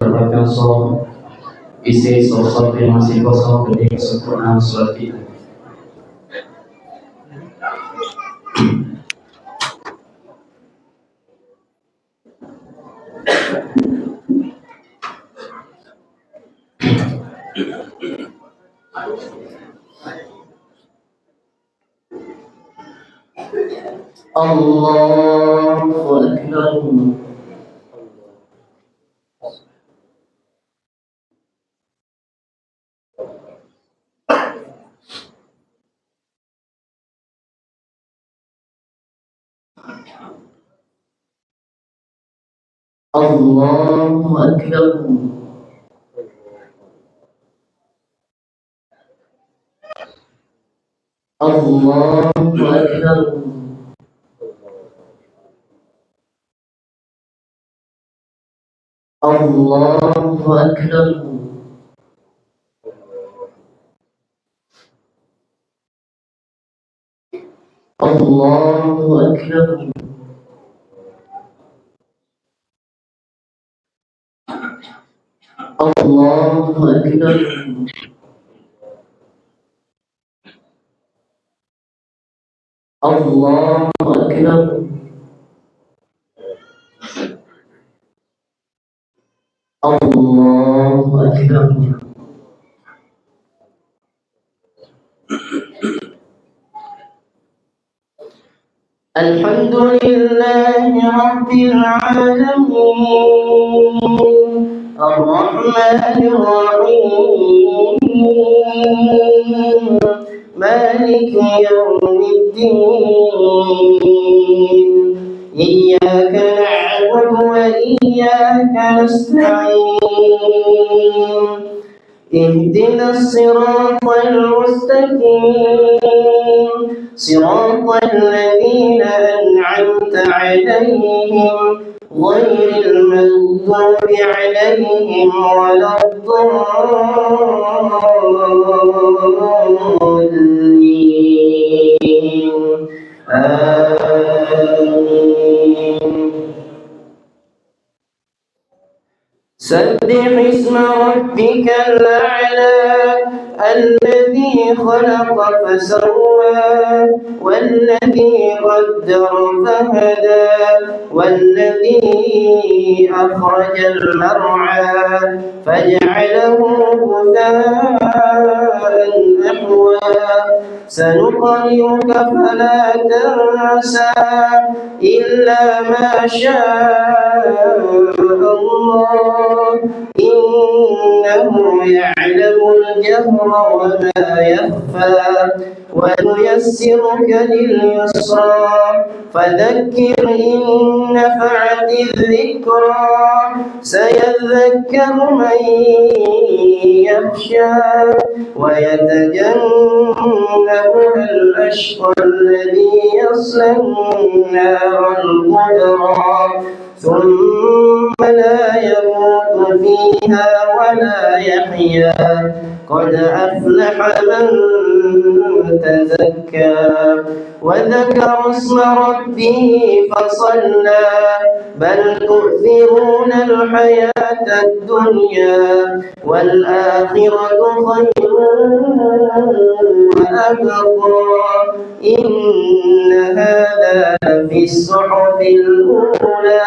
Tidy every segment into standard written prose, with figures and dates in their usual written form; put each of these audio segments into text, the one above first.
Bahkan isi sosok yang masih kosong dari kesempurnaan sholat kita. Allahu Akbar. Allahu Akbar. Allahu Akbar. Allahu Akbar. Allahu Akbar. Allahu Akbar. Allahu Akbar. Allahu Akbar. Alhamdulillahi Rabbil Alamin Ar-Rahmanir Rahim Maliki Yawmiddin Iyyaka na'budu wa iyyaka nasta'in اهدنا الصراط المستقيم صراط الذين أنعمت عليهم غير المغضوب عليهم ولا الضالين آمين. سبح اسم ربك الأعلى الذي خلق فسوى والذي قدر فهدى والذي أخرج المرعى فجعله غثاء أحوى سنقرئك فلا تنسى إلا ما شاء الله إنه يعلم الجهر وما يخفى ونيسرك لليسرى فذكر إن نفعت الذكرى سيذكر من يخشى ويتجنبها الأشقى الذي يصلى النار الكبرى ثم لا يموت فيها ولا يحيا قد أفلح من تزكى وذكر اسم ربه فصلى بل تؤثرون الحياة الدنيا والآخرة خير وأبقى إن هذا لفي الصحف الأولى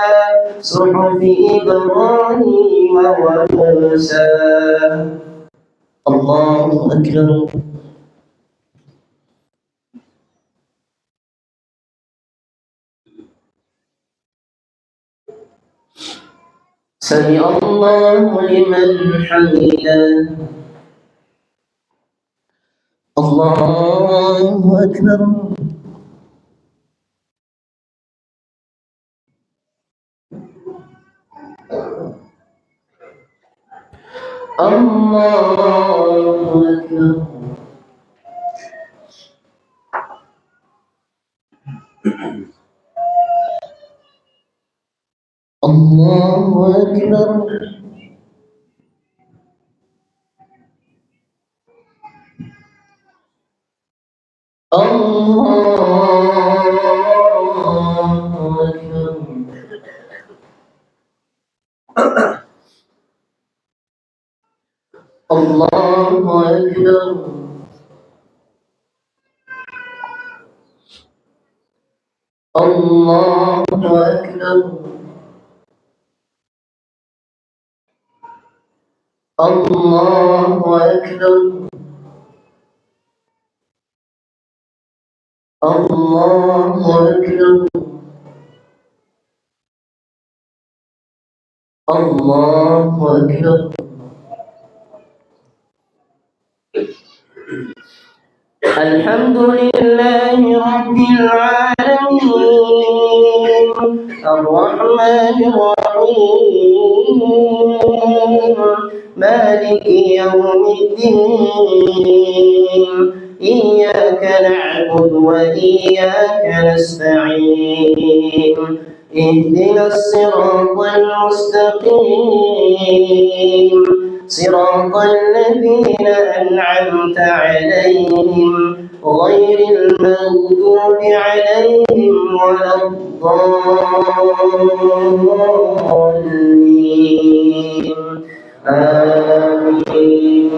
صحف إبراهيم وموسى. الله أكبر. سمع الله لمن حمده. الله أكبر. الله أكبر. الله أكبر. الله أكبر. الله أكبر. الله أكبر. الله أكبر. الله أكبر. الله أكبر. الحمد لله رب العالمين الرحمن الرحيم مالك يوم الدين إياك نعبد وإياك نستعين اهدنا الصراط المستقيم صراط الذين أنعمت عليهم غير المغضوب عليهم ولا الضالين آمين.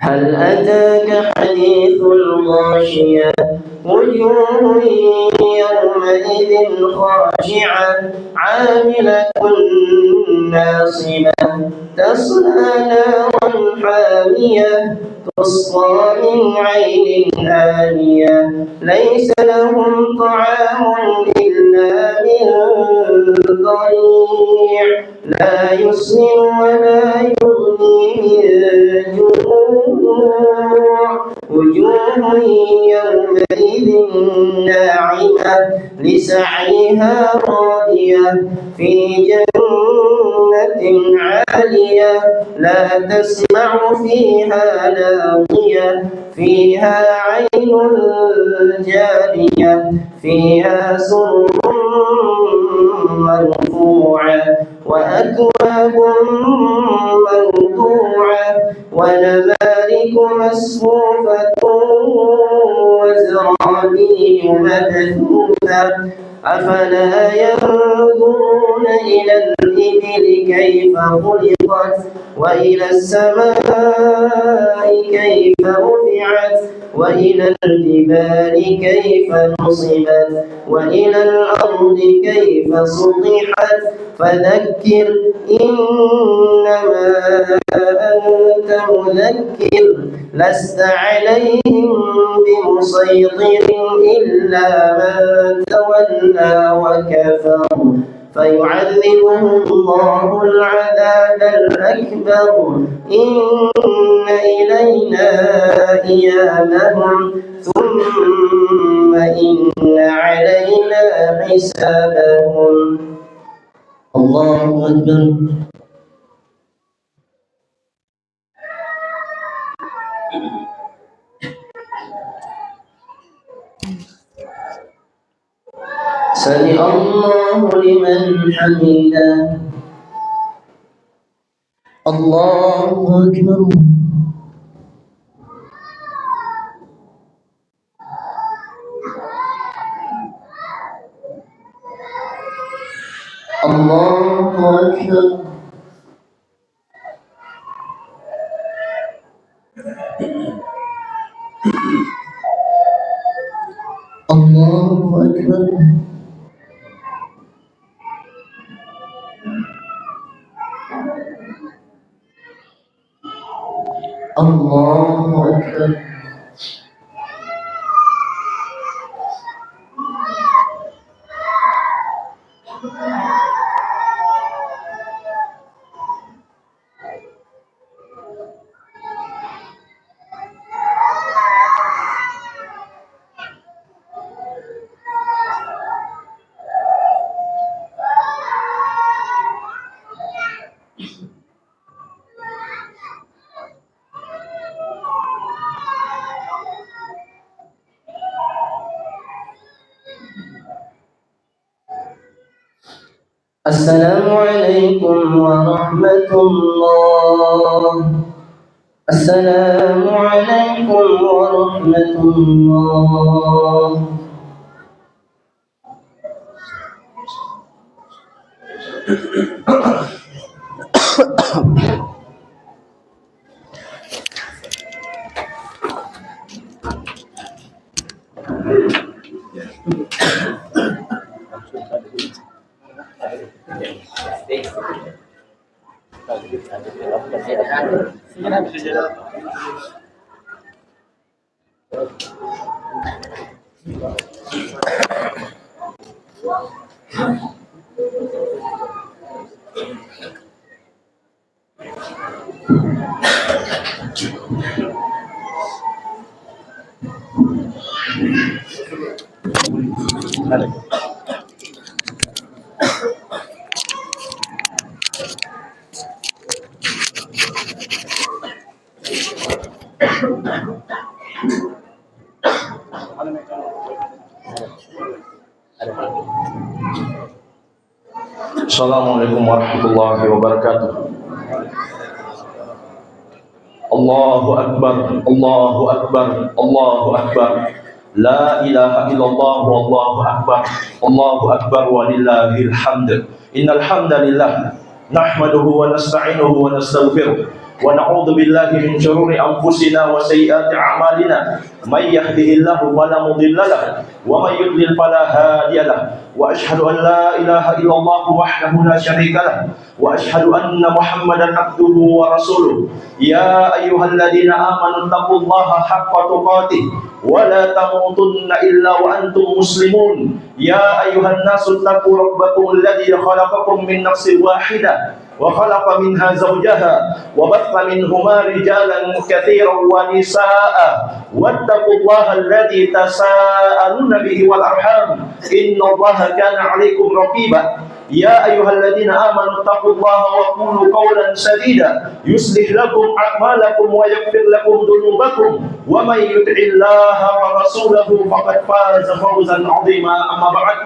هل أتاك حديث الغاشية وجوه يومئذ خاشعة عاملة ناصبة تصلى نارا حامية تسقى من عين آنية ليس لهم طعام إلا من ضريع لا يسمن ولا يغني من جوع وجوه يومئذ ناعمة لسعيها راضية في جنة عالية لا تسمع فيها لاغية فيها عين جارية فيها سرر مرفوعة وأكواب موضوعة ونمارق مصفوفة وزرابي مبثوثة أفلا ينظرون إلى الإبل كيف خلقت وإلى السماء كيف رفعت وإلى الجبال كيف نصبت وإلى الأرض كيف سطحت فذكر إنما أنت مذكر لست عليهم بمسيطر إلا من تولى وكفر فيعذبه الله العذاب الأكبر إن إلينا إيابهم ثم إن علينا حسابهم. الله أكبر. سمع الله لمن حمده. الله أكبر. الله أكبر. الله أكبر. الله أكبر. السلام عليكم ورحمة الله. السلام عليكم ورحمة الله. Assalamualaikum warahmatullahi wabarakatuh. Allahu Akbar, Allahu Akbar, Allahu Akbar. La ilaha illallah wallahu akbar. Allahu Akbar walillahil hamd. Innal hamdalillah nahmaduhu wa nasta'inuhu wa nastaghfiruh wa na'udzu billahi min shururi anfusina wa sayyiati a'malina. May yahdihillahu fala mudilla lahu wa may yudlil fala hadiya lahu. Wa ashhadu an la ilaha illallah wahdahu la syarika lahu wa ashhadu anna Muhammadan abduhu wa rasuluh. Ya ayyuhalladzina amanu taqullaha haqqa tuqatih wa la tamutunna illa wa antum muslimun. Ya ayyuhan nasu taqu rabbakum alladzi khalaqakum min nafsin wahidah wa khalaqa minha zawjaha wa batha minhuma rijalan katsiran wa nisaa wattaqullaha alladzi tasaaluna bihi wal arham innallaha kana 'alaikum raqiba. Ya ayyuhalladzina amanu taqullaha wa qulu qawlan sadida yuslih lakum a'malakum wa yaghfir lakum dhunubakum wa may yuti'illaha wa rasulahu faqad faza fawzan 'azima. Amma ba'd.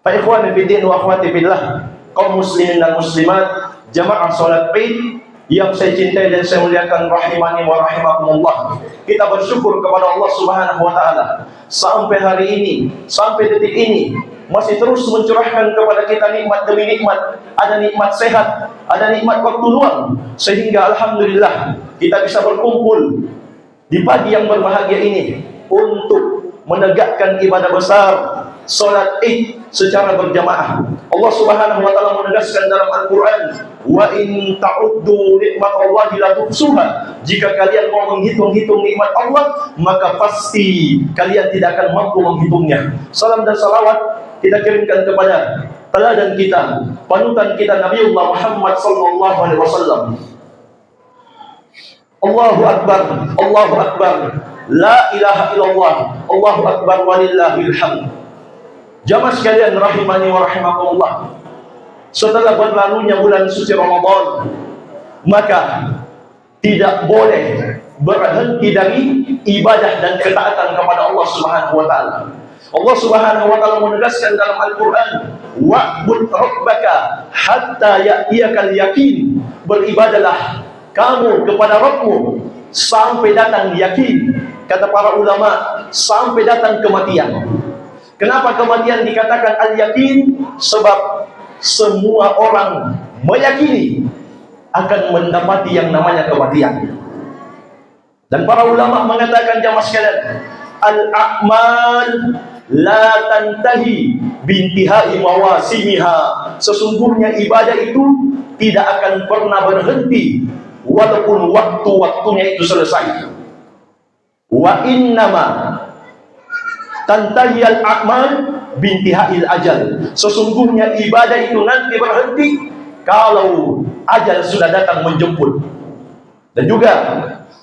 Fa ikhwani fid din wa akhwati fillah, kaum muslimin dan muslimat, jamaah salat Id yang saya cintai dan saya muliakan rahimani wa rahimakumullah. Kita bersyukur kepada Allah Subhanahu wa taala sampai hari ini, sampai detik ini masih terus mencurahkan kepada kita nikmat demi nikmat. Ada nikmat sehat, ada nikmat waktu luang, sehingga alhamdulillah kita bisa berkumpul di pagi yang berbahagia ini untuk menegakkan ibadah besar salat Id secara berjamaah. Allah Subhanahu wa taala menegaskan dalam Al-Qur'an, "Wa in ta'uddu nikmatallahi la tuhsuha." Jika kalian mau menghitung-hitung nikmat Allah, maka pasti kalian tidak akan mampu menghitungnya. Salam dan salawat kita kirimkan kepada teladan kita, panutan kita, Nabiullah Muhammad sallallahu alaihi wasallam. Allahu Akbar, Allahu Akbar. La ilaha illallah, Allahu Akbar walillahil hamd. Jamaah sekalian rahimani wa rahimakumullah, setelah berlalunya bulan suci Ramadan, maka tidak boleh berhenti dari ibadah dan ketaatan kepada Allah Subhanahu wa taala. Allah Subhanahu wa taala menegaskan dalam Al-Qur'an, "Wa'bud rabbaka hatta ya'tiyakal yaqin." Beribadahlah kamu kepada Rabbmu sampai datang yakin. Kata para ulama, sampai datang kematian. Kenapa kematian dikatakan al-yakin? Sebab semua orang meyakini akan mendapati yang namanya kematian. Dan para ulama mengatakan, jamaah sekalian, al-a'mal la tantahi bintihai mawasimiha. Sesungguhnya ibadah itu tidak akan pernah berhenti walaupun waktu-waktunya itu selesai. Wa innama tantahiyal a'mal bintihail ajal. Sesungguhnya ibadah itu nanti berhenti kalau ajal sudah datang menjemput. Dan juga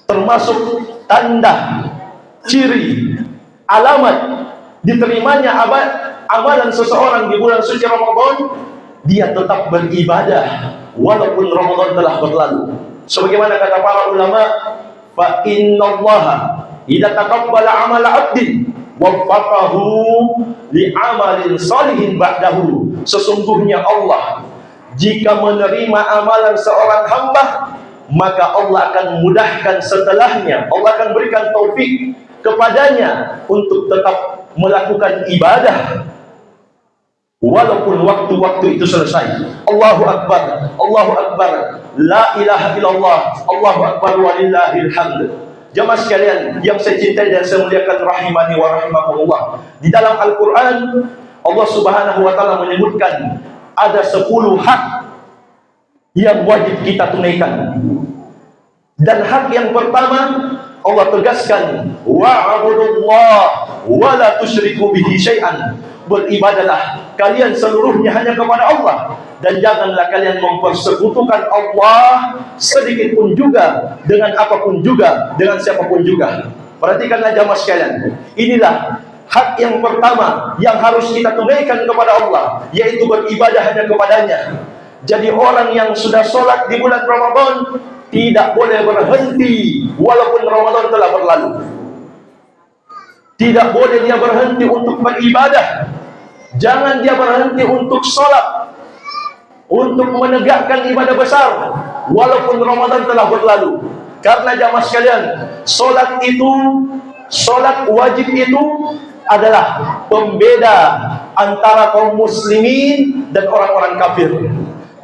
termasuk tanda, ciri, alamat diterimanya amalan seseorang di bulan suci Ramadan, dia tetap beribadah walaupun Ramadan telah berlalu. Sebagaimana kata para ulama, fa innallaha idza taqabbala amala 'abdin waffaqahu li amalin salihin ba'dahu. Sesungguhnya Allah jika menerima amalan seorang hamba, maka Allah akan mudahkan setelahnya. Allah akan berikan taufik kepadanya untuk tetap melakukan ibadah walaupun waktu-waktu itu selesai. Allahu Akbar, Allahu Akbar, la ilaha illallah, Allahu Akbar walillahil hamd. Jamaah sekalian yang saya cintai dan saya muliakan rahimani wa rahimakumullah, di dalam Al-Quran Allah Subhanahu wa ta'ala menyebutkan ada 10 hak yang wajib kita tunaikan. Dan hak yang pertama Allah tegaskan, wa'budullah wa la tusyriku bihi syai'an. Beribadalah kalian seluruhnya hanya kepada Allah, dan janganlah kalian mempersekutukan Allah sedikit pun juga dengan apapun juga, dengan siapapun juga. Perhatikanlah jamaah sekalian, inilah hak yang pertama yang harus kita tunaikan kepada Allah, yaitu beribadah hanya kepadanya. Jadi orang yang sudah sholat di bulan Ramadan tidak boleh berhenti walaupun Ramadan telah berlalu. Tidak boleh dia berhenti untuk beribadah. Jangan dia berhenti untuk sholat, untuk menegakkan ibadah besar walaupun Ramadan telah berlalu. Karena jamaah sekalian, sholat itu, sholat wajib itu adalah pembeda antara kaum muslimin dan orang-orang kafir,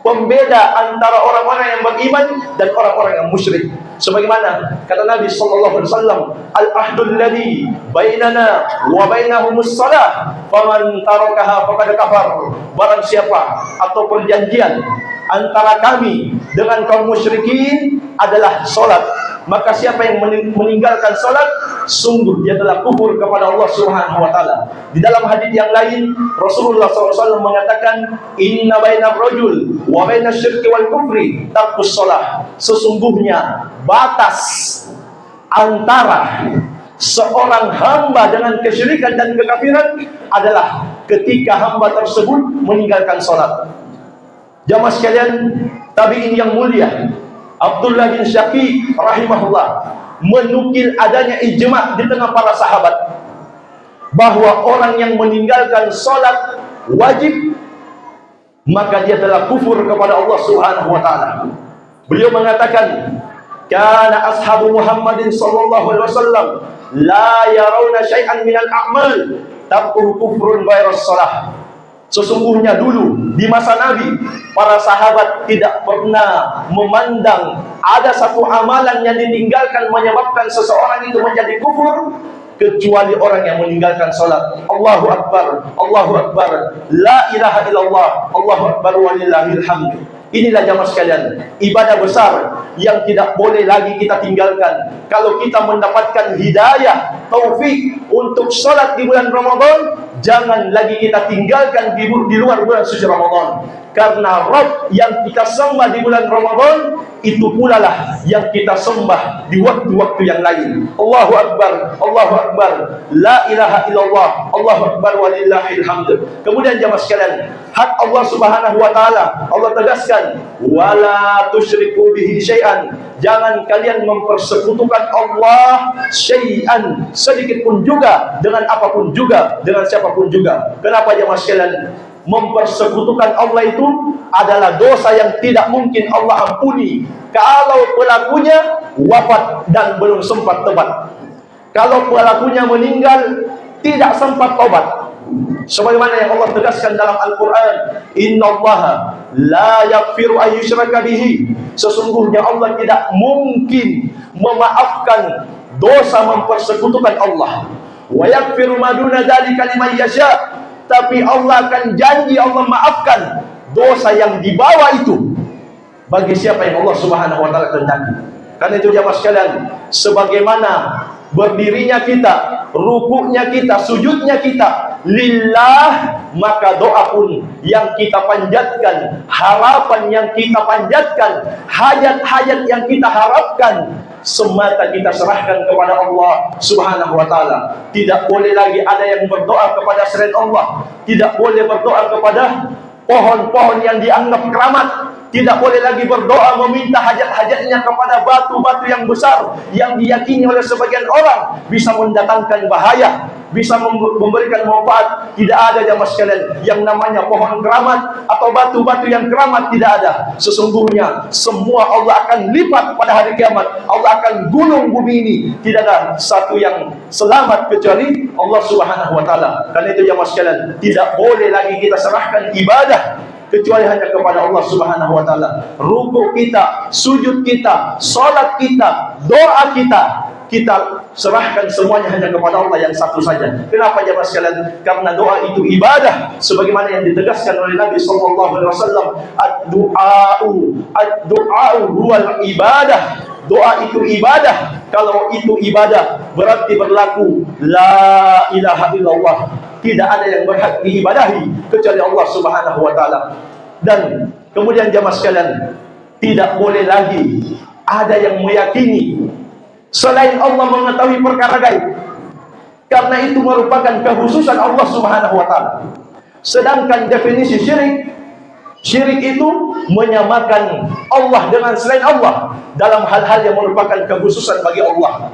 pembeda antara orang-orang yang beriman dan orang-orang yang musyrik. Sebagaimana kata Nabi sallallahu alaihi wasallam, al-ahdul ladzi bainana wa bainahumus shalah, faman tarakaha faqad kafar. Barang siapa atau perjanjian antara kami dengan kaum musyrikin adalah salat, maka siapa yang meninggalkan salat, sungguh dia telah kufur kepada Allah Subhanahu wa taala. Di dalam hadis yang lain Rasulullah SAW mengatakan, inna bainar rajul wa bainas syirki wal kufri tarkus shalah. Sesungguhnya batas antara seorang hamba dengan kesyirikan dan kekafiran adalah ketika hamba tersebut meninggalkan salat. Jamaah sekalian, tabi'in yang mulia Abdullah bin Syaqiq rahimahullah menukil adanya ijma' di tengah para sahabat bahwa orang yang meninggalkan salat wajib maka dia telah kufur kepada Allah Subhanahu wa taala. Beliau mengatakan, kana ashabu Muhammadin sallallahu alaihi wasallam la yarawna syai'an minal a'mal tabqu kufrun ghairas shalah. Sesungguhnya dulu di masa Nabi, para sahabat tidak pernah memandang ada satu amalan yang ditinggalkan menyebabkan seseorang itu menjadi kufur kecuali orang yang meninggalkan salat. Allahu Akbar, Allahu Akbar, la ilaha illallah, Allahu Akbar walillahil hamd. Inilah jamaah sekalian, ibadah besar yang tidak boleh lagi kita tinggalkan. Kalau kita mendapatkan hidayah, taufik untuk salat di bulan Ramadan, jangan lagi kita tinggalkan di luar bulan suci Ramadan. Karena Rabb yang kita sembah di bulan Ramadan, itu pula lah yang kita sembah di waktu-waktu yang lain. Allahu Akbar, Allahu Akbar, la ilaha illallah, Allahu Akbar walillahil hamd. Kemudian jamaah sekalian, hak Allah Subhanahu wa taala, Allah tegaskan, wala tusyriku bihi syai'an. Jangan kalian mempersekutukan Allah syai'an, sedikit pun juga, dengan apapun juga, dengan siapapun juga. Kenapa jamaah sekalian? Mempersekutukan Allah itu adalah dosa yang tidak mungkin Allah ampuni kalau pelakunya wafat dan belum sempat tobat. Kalau pelakunya meninggal tidak sempat tobat. Sebagaimana yang Allah tegaskan dalam Al-Quran, innallaha la yaghfiru an yushraka bihi. Sesungguhnya Allah tidak mungkin memaafkan dosa mempersekutukan Allah. Wa yaghfiru ma duna dzalika liman yasha. Tapi Allah akan janji, Allah maafkan dosa yang di bawah itu bagi siapa yang Allah Subhanahu wa taala kehendaki. Karena itu jamaah sekalian, sebagaimana berdirinya kita, rukuknya kita, sujudnya kita lillah, maka doa pun yang kita panjatkan, harapan yang kita panjatkan, hajat-hajat yang kita harapkan, semata kita serahkan kepada Allah Subhanahu wa taala. Tidak boleh lagi ada yang berdoa kepada selain Allah. Tidak boleh berdoa kepada pohon-pohon yang dianggap keramat. Tidak boleh lagi berdoa meminta hajat-hajatnya kepada batu-batu yang besar yang diyakini oleh sebagian orang bisa mendatangkan bahaya. bisa memberikan manfaat. Tidak ada jamaah sekalian yang namanya pohon keramat atau batu-batu yang keramat, tidak ada. Sesungguhnya semua Allah akan lipat pada hari kiamat. Allah akan gulung bumi ini. Tidak ada satu yang selamat kecuali Allah Subhanahu wa taala. Karena itu jamaah sekalian, tidak boleh lagi kita serahkan ibadah kecuali hanya kepada Allah Subhanahu wa taala. Rukuk kita, sujud kita, salat kita, doa kita serahkan semuanya hanya kepada Allah yang satu saja. Kenapa jemaah sekalian? Karena doa itu ibadah, sebagaimana yang ditegaskan oleh Nabi sallallahu alaihi wasallam, ad-du'a'u huwal ibadah. Doa itu ibadah. Kalau itu ibadah, berarti berlaku la ilaha illallah. Tidak ada yang berhak diibadahi kecuali Allah Subhanahu wa taala. Dan kemudian jemaah sekalian, tidak boleh lagi ada yang meyakini selain Allah mengetahui perkara gaib, karena itu merupakan kekhususan Allah Subhanahu wa taala. Sedangkan definisi syirik itu menyamakan Allah dengan selain Allah dalam hal-hal yang merupakan kekhususan bagi Allah.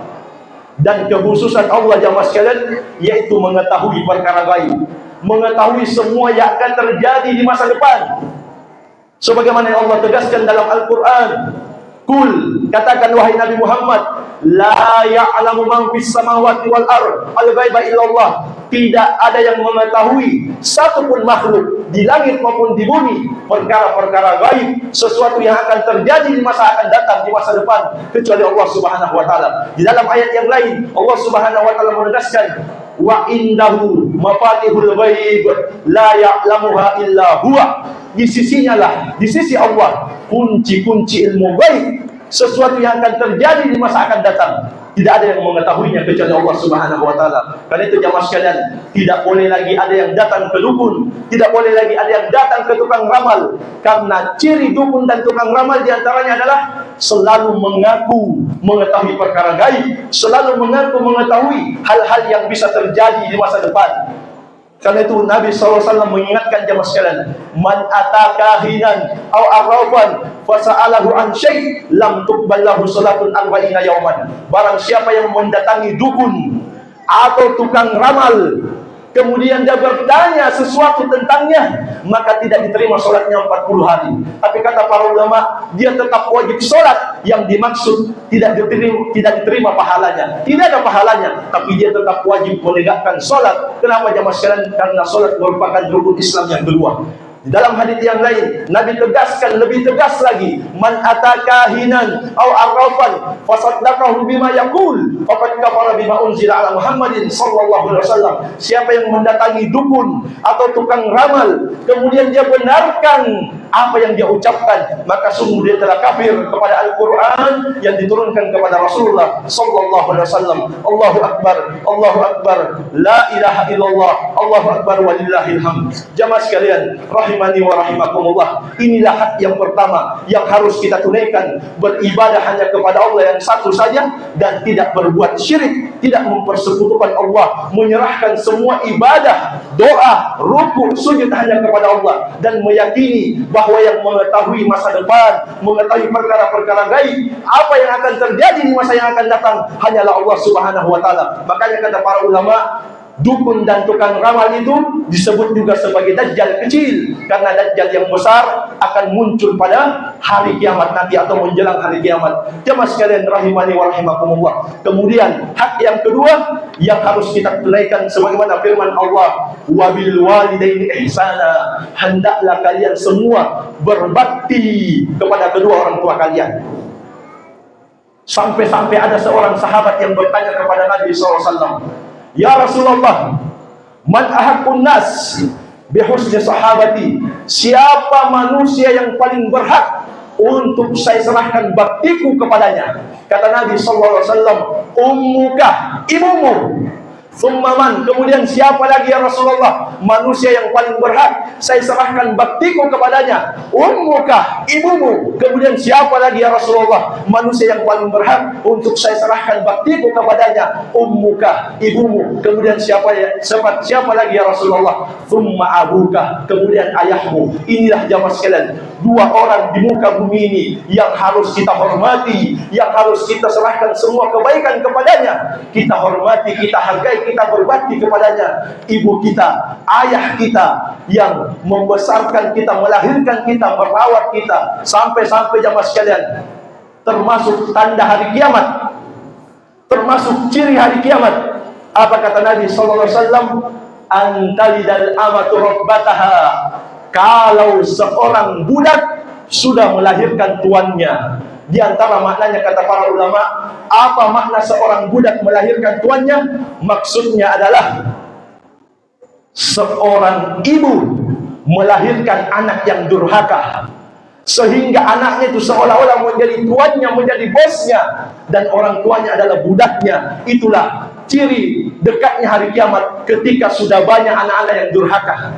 Dan kekhususan Allah jamaah sekalian yaitu mengetahui perkara gaib, mengetahui semua yang akan terjadi di masa depan. Sebagaimana yang Allah tegaskan dalam Al-Quran, Kul, katakan wahai Nabi Muhammad, la ya'lamu man fis samawati wal ard al-ghaiba illallah. Tidak ada yang mengetahui satupun makhluk di langit maupun di bumi perkara-perkara gaib, sesuatu yang akan terjadi di masa akan datang, di masa depan, kecuali Allah Subhanahu wa taala. Di dalam ayat yang lain Allah Subhanahu wa taala menegaskan, wa indahu mafatihul ghaib la ya'lamuha illa huwa. Di sisinya lah, di sisi Allah, kunci-kunci ilmu gaib, sesuatu yang akan terjadi di masa akan datang. Tidak ada yang mengetahuinya kecuali Allah Subhanahu wa taala. Karena itu jamaah sekalian, tidak boleh lagi ada yang datang ke dukun, tidak boleh lagi ada yang datang ke tukang ramal. Karena ciri dukun dan tukang ramal diantaranya adalah selalu mengaku mengetahui perkara gaib, selalu mengaku mengetahui hal-hal yang bisa terjadi di masa depan. Karena itu Nabi SAW mengingatkan jemaah sekalian, man atakahinan aw arrafan fasa'alahu an syai' lam tuqbal lahu salatun arba'ina yauman. Barang siapa yang mendatangi dukun atau tukang ramal, kemudian dia bertanya sesuatu tentangnya, maka tidak diterima sholatnya 40 hari. Tapi kata para ulama, dia tetap wajib sholat. Yang dimaksud tidak diterima pahalanya. Tidak ada pahalanya, tapi dia tetap wajib menegakkan sholat. Kenapa jamaah sekalian? Karena sholat merupakan rukun Islam yang kedua. Di dalam hadits yang lain, Nabi tegaskan lebih tegas lagi, man atakahinan aw arrafan fasaddaqahu bima yaqul faqad kafara bima unzila ala Muhammadin sallallahu alaihi wasallam. Siapa yang mendatangi dukun atau tukang ramal, kemudian dia benarkan apa yang dia ucapkan, maka sungguh dia telah kafir kepada Al-Quran yang diturunkan kepada Rasulullah sallallahu alaihi wasallam. Allahu akbar, Allahu akbar, la ilaha illallah, Allahu akbar walillahil hamd. Jamaah sekalian, rahimani wa rahimakumullah, inilah hak yang pertama yang harus kita tunaikan, beribadah hanya kepada Allah yang satu saja dan tidak berbuat syirik, tidak mempersekutukan Allah, menyerahkan semua ibadah, doa, rukuk, sujud hanya kepada Allah, dan meyakini bahwa yang mengetahui masa depan, mengetahui perkara-perkara gaib, apa yang akan terjadi di masa yang akan datang, hanyalah Allah Subhanahu wa taala. Makanya kata para ulama, dukun dan tukang ramal itu disebut juga sebagai dajjal kecil, karena dajjal yang besar akan muncul pada hari kiamat nanti atau menjelang hari kiamat. Jemaah sekalian rahimani wa rahimakumullah. Kemudian hak yang kedua yang harus kita tunaikan sebagaimana firman Allah, wabil walidaini ihsana. Hendaklah kalian semua berbakti kepada kedua orang tua kalian. Sampai-sampai ada seorang sahabat yang bertanya kepada Nabi SAW, ya Rasulullah, man ahaqqun nas bihusni sahabati. Siapa manusia yang paling berhak untuk saya serahkan baktiku kepadanya? Kata Nabi sallallahu alaihi wasallam, ummuka, ibumu. Summaman, kemudian siapa lagi ya Rasulullah manusia yang paling berhak saya serahkan baktiku kepadanya? Ummuka, ibumu. Kemudian siapa lagi ya Rasulullah manusia yang paling berhak untuk saya serahkan baktiku kepadanya? Ummuka, ibumu. Kemudian siapa lagi ya Rasulullah? Summa abuka, kemudian ayahmu. Inilah jamaah sekalian, dua orang di muka bumi ini yang harus kita hormati, yang harus kita serahkan semua kebaikan kepadanya. Kita hormati, kita hargai, kita berbakti kepadanya. Ibu kita, ayah kita yang membesarkan kita, melahirkan kita, merawat kita, sampai-sampai jamaah sekalian, termasuk tanda hari kiamat, termasuk ciri hari kiamat. Apa kata Nabi sallallahu alaihi wasallam? Antalidal amatu rabbataha. Kalau seorang budak sudah melahirkan tuannya. Di antara maknanya kata para ulama, apa makna seorang budak melahirkan tuannya? Maksudnya adalah seorang ibu melahirkan anak yang durhaka, sehingga anaknya itu seolah-olah menjadi tuannya, menjadi bosnya, dan orang tuanya adalah budaknya. Itulah ciri dekatnya hari kiamat, ketika sudah banyak anak-anak yang durhaka.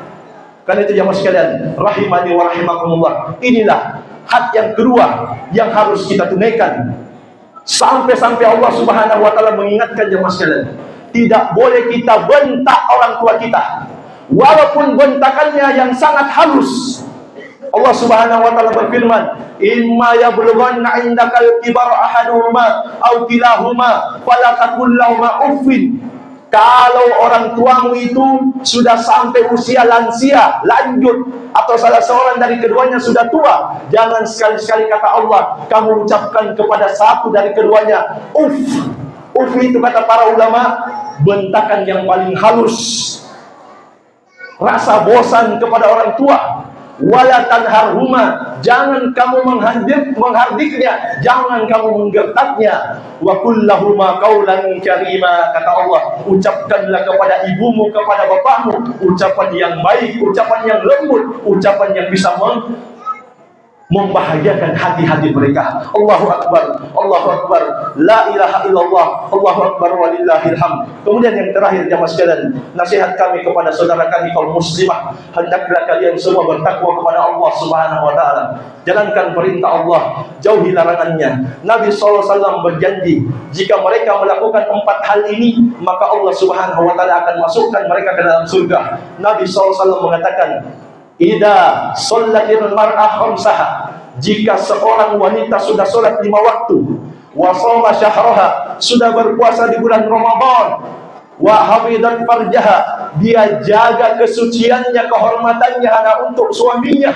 Karena itu jamaah sekalian, rahimani wa rahimakumullah, inilah hak yang kedua yang harus kita tunaikan. Sampai-sampai Allah Subhanahu wa taala mengingatkan jamaah sekalian, tidak boleh kita bentak orang tua kita, walaupun bentakannya yang sangat halus. Allah Subhanahu wa taala berfirman, "Imma yablughanna 'indakal kibara ahaduhuma aw kilahuma fala taqul lahumā uffin." Kalau orang tuamu itu sudah sampai usia lansia, lanjut, atau salah seorang dari keduanya sudah tua, jangan sekali-sekali kata Allah kamu ucapkan kepada satu dari keduanya uff. Uff itu kata para ulama bentakan yang paling halus, rasa bosan kepada orang tua. Wala tanharhuma, jangan kamu menghardiknya, jangan kamu menggertaknya. Wa qul lahumā qawlan karīmā, kata Allah, ucapkanlah kepada ibumu, kepada bapakmu ucapan yang baik, ucapan yang lembut, ucapan yang bisa membahagiakan hati-hati mereka. Allahu Akbar, Allahu Akbar, la ilaha illallah, Allahu Akbar walillahil hamd. Kemudian yang terakhir jamaah sekalian, nasihat kami kepada saudara kami kaum muslimah, hendaklah kalian semua bertakwa kepada Allah Subhanahu wa taala. Jalankan perintah Allah, jauhi larangannya. Nabi SAW berjanji, jika mereka melakukan 4 hal ini, maka Allah Subhanahu wa taala akan masukkan mereka ke dalam surga. Nabi SAW mengatakan, "Idza shallatil mar'ah khamsaha," jika seorang wanita sudah sholat 5 waktu, wa shoma syahraha, sudah berpuasa di bulan Ramadan, wa hafidzat farjaha, dia jaga kesuciannya, kehormatannya hanya untuk suaminya,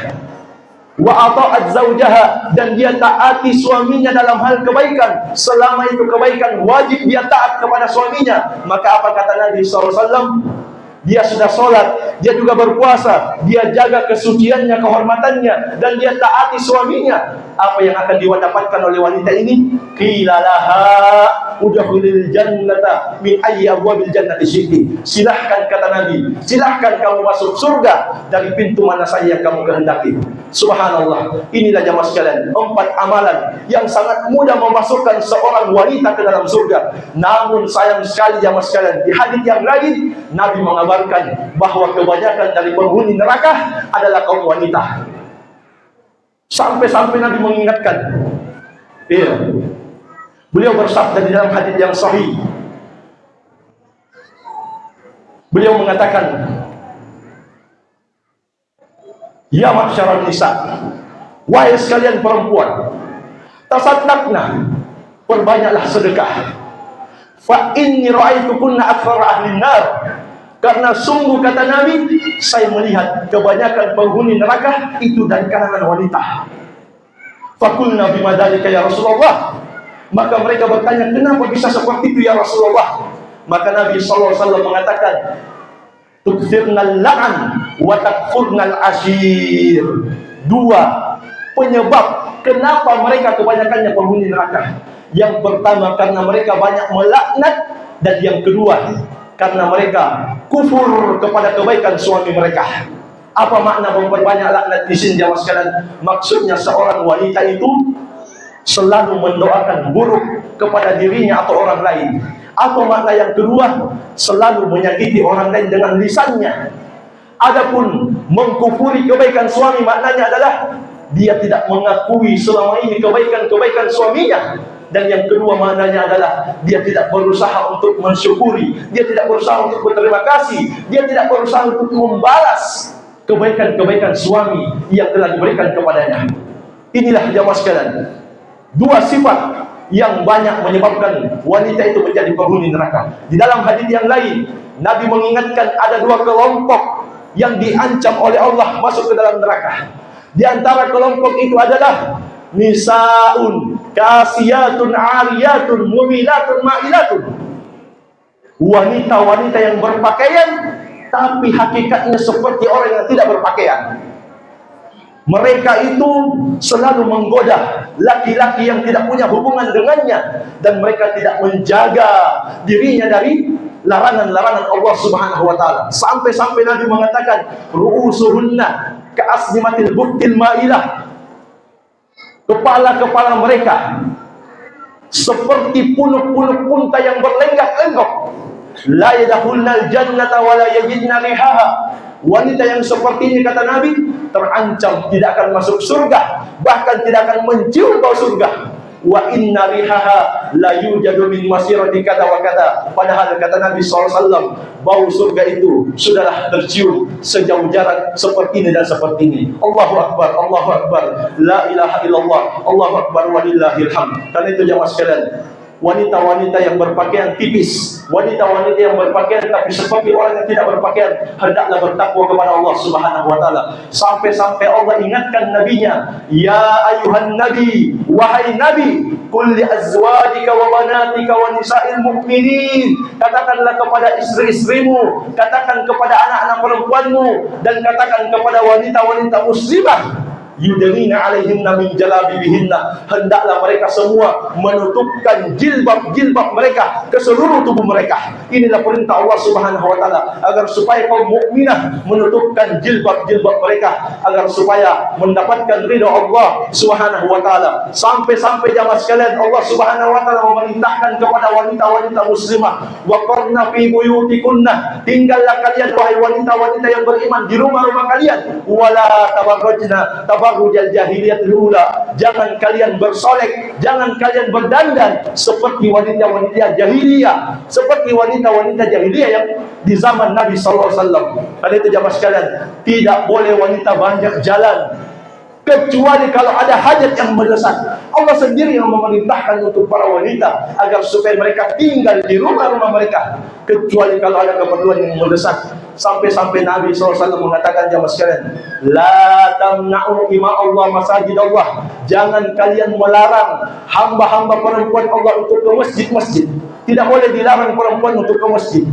wa ata'at zaujaha, dan dia taati suaminya dalam hal kebaikan, selama itu kebaikan wajib dia taat kepada suaminya. Maka apa kata Nabi SAW? Dia sudah sholat, dia juga berpuasa, dia jaga kesuciannya, kehormatannya, dan dia taati suaminya. Apa yang akan didapatkan oleh wanita ini? Qila laha udkhulil jannata min ayyi abwabil jannati syi'ti. Silahkan, kata Nabi, silahkan kamu masuk surga dari pintu mana saja yang kamu kehendaki. Subhanallah. Inilah jamaah sekalian, 4 amalan yang sangat mudah memasukkan seorang wanita ke dalam surga. Namun sayang sekali jamaah sekalian, di hadis yang lain Nabi mengabarkan bahwa kebanyakan dari penghuni neraka adalah kaum wanita. Sampai-sampai Nabi mengingatkan, beliau bersabda di dalam hadis yang sahih, beliau mengatakan, "Ya ma'syaral nisa, wahai sekalian perempuan, tasaddaqna, perbanyaklah sedekah. Fa inni ra'aitukunna aktsara ahlin nar." Karena sungguh kata Nabi, saya melihat kebanyakan penghuni neraka itu dari kalangan wanita. Faqulna bima dzalika ya Rasulullah. Maka mereka bertanya, kenapa bisa seperti itu ya Rasulullah? Maka Nabi SAW mengatakan, tukthirnal la'an wa takfurnal ashir. 2 penyebab kenapa mereka kebanyakannya penghuni neraka. Yang pertama, karena mereka banyak melaknat, dan yang kedua, karena mereka kufur kepada kebaikan suami mereka. Apa makna memperbanyak laknat di sini jamaah sekalian? Maksudnya seorang wanita itu selalu mendoakan buruk kepada dirinya atau orang lain. Atau makna yang kedua, selalu menyakiti orang lain dengan lisannya. Adapun mengkufuri kebaikan suami, maknanya adalah dia tidak mengakui selama ini kebaikan-kebaikan suaminya. Dan yang kedua maknanya adalah dia tidak berusaha untuk mensyukuri, dia tidak berusaha untuk berterima kasih, dia tidak berusaha untuk membalas kebaikan-kebaikan suami yang telah diberikan kepadanya. Inilah jamaah sekalian, 2 sifat yang banyak menyebabkan wanita itu menjadi penghuni neraka. Di dalam hadis yang lain, Nabi mengingatkan ada dua kelompok yang diancam oleh Allah masuk ke dalam neraka. Di antara kelompok itu adalah nisaun kasiyatun ariyatun mumilatun ma'ilatun, wanita-wanita yang berpakaian tapi hakikatnya seperti orang yang tidak berpakaian. Mereka itu selalu menggoda laki-laki yang tidak punya hubungan dengannya, dan mereka tidak menjaga dirinya dari larangan-larangan Allah Subhanahu wa taala. Sampai-sampai Nabi mengatakan, ru'usuhunna ka'asnimatil buktil ma'ilah. Kepala-kepala mereka seperti punuk-punuk unta yang berlenggak-lenggok. La yadkhulnal jannata wa la yajidna rihaha. Wanita yang seperti ini, kata Nabi, terancam tidak akan masuk surga, bahkan tidak akan mencium bau surga. Wa inna rihaha la yujadu min masirati kata wa kata. Padahal kata Nabi SAW, bau surga itu sudahlah tercium sejauh jarak seperti ini dan seperti ini. Allahu Akbar, Allahu Akbar, la ilaha illallah, Allahu Akbar walillahil hamd. Karena itu jamaah sekalian, wanita-wanita yang berpakaian tipis, wanita-wanita yang berpakaian tapi seperti orang yang tidak berpakaian, hendaklah bertakwa kepada Allah Subhanahu wa taala. Sampai-sampai Allah ingatkan nabinya, ya ayuhan nabi, wahai nabi, qul li azwajika wa banatika wa nisa'il mu'minin, katakanlah kepada istri-istrimu, katakan kepada anak-anak perempuanmu, dan katakan kepada wanita-wanita muslimah, yudnina alaihinna min jalabibihinna, hendaklah mereka semua menutupkan jilbab-jilbab mereka ke seluruh tubuh mereka. Inilah perintah Allah Subhanahu wa taala, agar supaya kaum mukminah menutupkan jilbab-jilbab mereka, agar supaya mendapatkan ridha Allah Subhanahu wa taala. Sampai-sampai jamaah sekalian, Allah Subhanahu wa taala memerintahkan kepada wanita-wanita muslimah, waqarna fi buyutikunna, tinggallah kalian wahai wanita-wanita yang beriman di rumah-rumah kalian, wala tabarrajna tabarrujal jahiliyatul ula, jangan kalian bersolek, jangan kalian berdandan seperti wanita-wanita jahiliyah, seperti wanita-wanita jahiliyah yang di zaman Nabi sallallahu alaihi wasallam. Karena itu jamaah sekalian, tidak boleh wanita banyak jalan kecuali kalau ada hajat yang mendesak. Allah sendiri yang memerintahkan untuk para wanita agar supaya mereka tinggal di rumah-rumah mereka, kecuali kalau ada keperluan yang mendesak. Sampai-sampai Nabi SAW mengatakan, jamaah sekalian, la tamna'u ima Allah masajid Allah, jangan kalian melarang hamba-hamba perempuan Allah untuk ke masjid-masjid. Tidak boleh dilarang perempuan untuk ke masjid.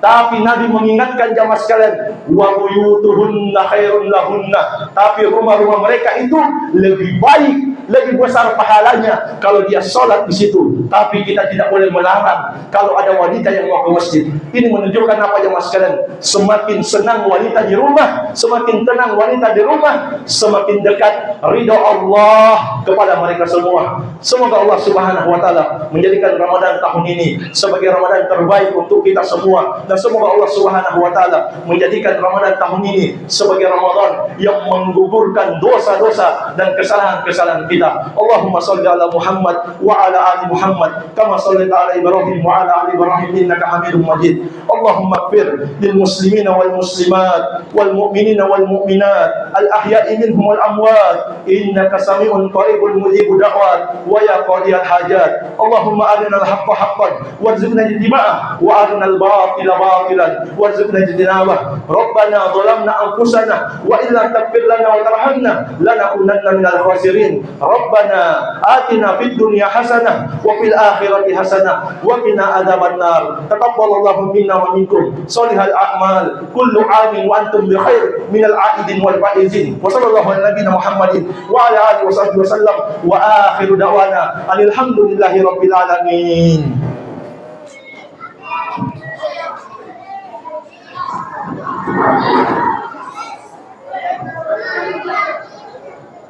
Tapi Nabi mengingatkan jamaah sekalian, wa buyutuhunna khairun lahunna, tapi rumah-rumah mereka itu lebih baik, lebih besar pahalanya kalau dia sholat di situ. Tapi kita tidak boleh melarang kalau ada wanita yang mau ke masjid. Ini menunjukkan apa jamaah sekalian? Semakin senang wanita di rumah, semakin tenang wanita di rumah, semakin dekat ridha Allah kepada mereka semua. Semoga Allah Subhanahu wa taala menjadikan Ramadan tahun ini sebagai Ramadan terbaik untuk kita semua. Dan semoga Allah Subhanahu wa taala menjadikan Ramadan tahun ini sebagai Ramadan yang menggugurkan dosa-dosa dan kesalahan-kesalahan kita. Allahumma shalli ala Muhammad wa ala ali Muhammad kama shallaita ala Ibrahim wa ala ali Ibrahim innaka Hamidum Majid. Allahumma ighfir lil muslimina wal muslimat wal mu'minina wal mu'minat al ahya'i minhum wal amwat innaka sami'un qaribun mujibud da'wat wa ya qadiyal hajat. Allahumma arina al haqqa haqqan warzuqna ittiba'ah wa arina al batila باطلا وارزقنا اجتنابه. ربنا ظلمنا انفسنا وان لم تغفر لنا وترحمنا لنكونن من الخاسرين. ربنا آتنا في الدنيا حسنه وفي الاخره حسنه وقنا عذاب النار. تقبل الله منا ومنكم صالح الاعمال كل عام وانتم بخير من العائدين والفائزين. وصلى الله على نبينا محمد وعلى اله وصحبه وسلم واخر دعوانا ان الحمد لله رب العالمين. Thank you.